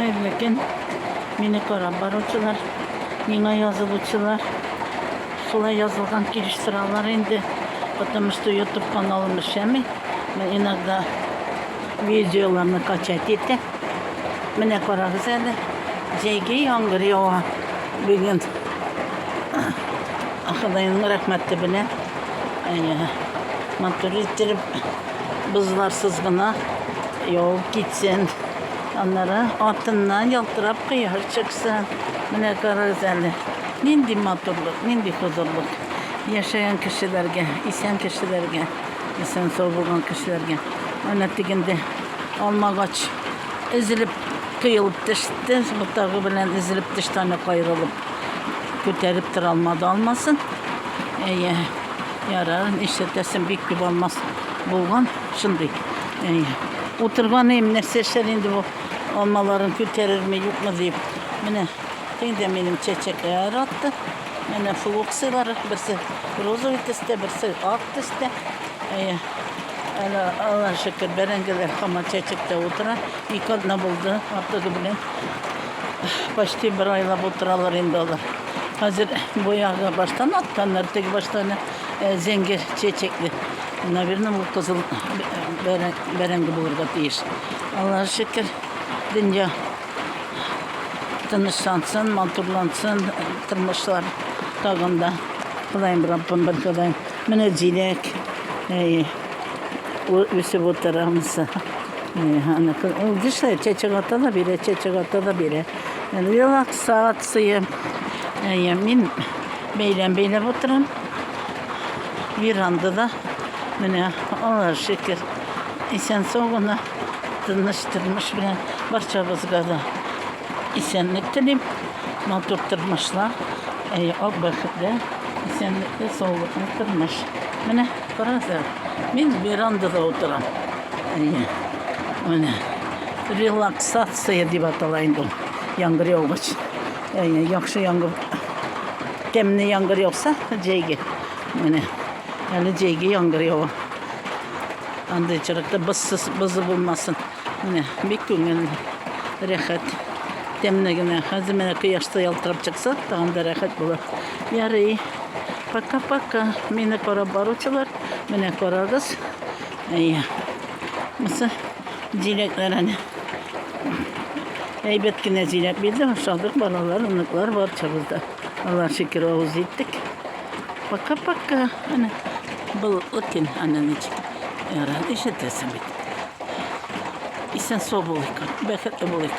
Lekin meni qarab baruvchilar, menga yozuvchilar, şolay yazılgan giriş sıralar endi. Потому что YouTube kanalım işlemi. Ben inakda videolarını kaçat etti. Mene qarağız endi. Jeyge yağmur yağar. Bugün Xudayning rahmeti bilan motor ittirib buzlarsızgına yol gitsin. Onlara altından yaltırab kıyar çıksın. Mene qarağız endi. Nindi motorluk, nindi huzurluk. Yaşayan kişilerge, isen kişilerge, isen sağ bulgan kişilerge. Önetiginde almagaç ezilip kıyılıp düştü. Butağı bilen ezilip düştüğüne kayrılıp köterip almadı almasın. Yararın işletesin büyük bir olmaz bulgan şimdi. Oturgan nerseşler indi bu almaların köterir mi yok mu deyip. Şimdi benim çiçekler attı. Mene fluksiler, birisi rozovitiste, birisi aktiste. Allah şükür berengeler ama çiçekte oturan. İlk adına buldu, attığı bilen. Başta bir ayla oturalar indi olur. Hazır boyağı baştan attanlar, tek baştan zengir çiçekli. Buna birine bu kızıl berengi bulurga deyir. Allah şükür dünya tınışlansın, manturlansın, tırmışlar tağında. Kılayım Rabbim bir kılayım. Mene cilek, üsü bu tarafımızı. Dışarı çiçek atada bire, çiçek atada bire. Relax saat sayı. Min beyle oturam. Bir anda da mene Allah şükür isen soğuna tınıştırmış bile barçabızga da isenlik dilim. Manturtırmışlar. O bakıda isenlikle soğukluğunu kırmış. Mene qarasa, men bir anda da oturam. Relaksasiya deb atalaydı. Yağmur yağmış. Yaxşı yağmur. Temne yağmur yoksa jeyge. Mene hali jeyge yağmur yağar. Anda çırıkta bızı bulmasın. Mene bir köngül rahat. Temnegine hazır mene kıyaşta yaltırıp çıksa da rahat bulur. Yarı paka meni qarab baruvchilar, mene qarag'iz. Masa jileklarni heybetgina jilek berdi. Uşaqlar, balalar, unuklar var çabızda. Allah şükür oğuz ettik. Paka ana bulutlukin ananecik. Yara işetesin bit. İsen soğuk olayım. Beketli olayım.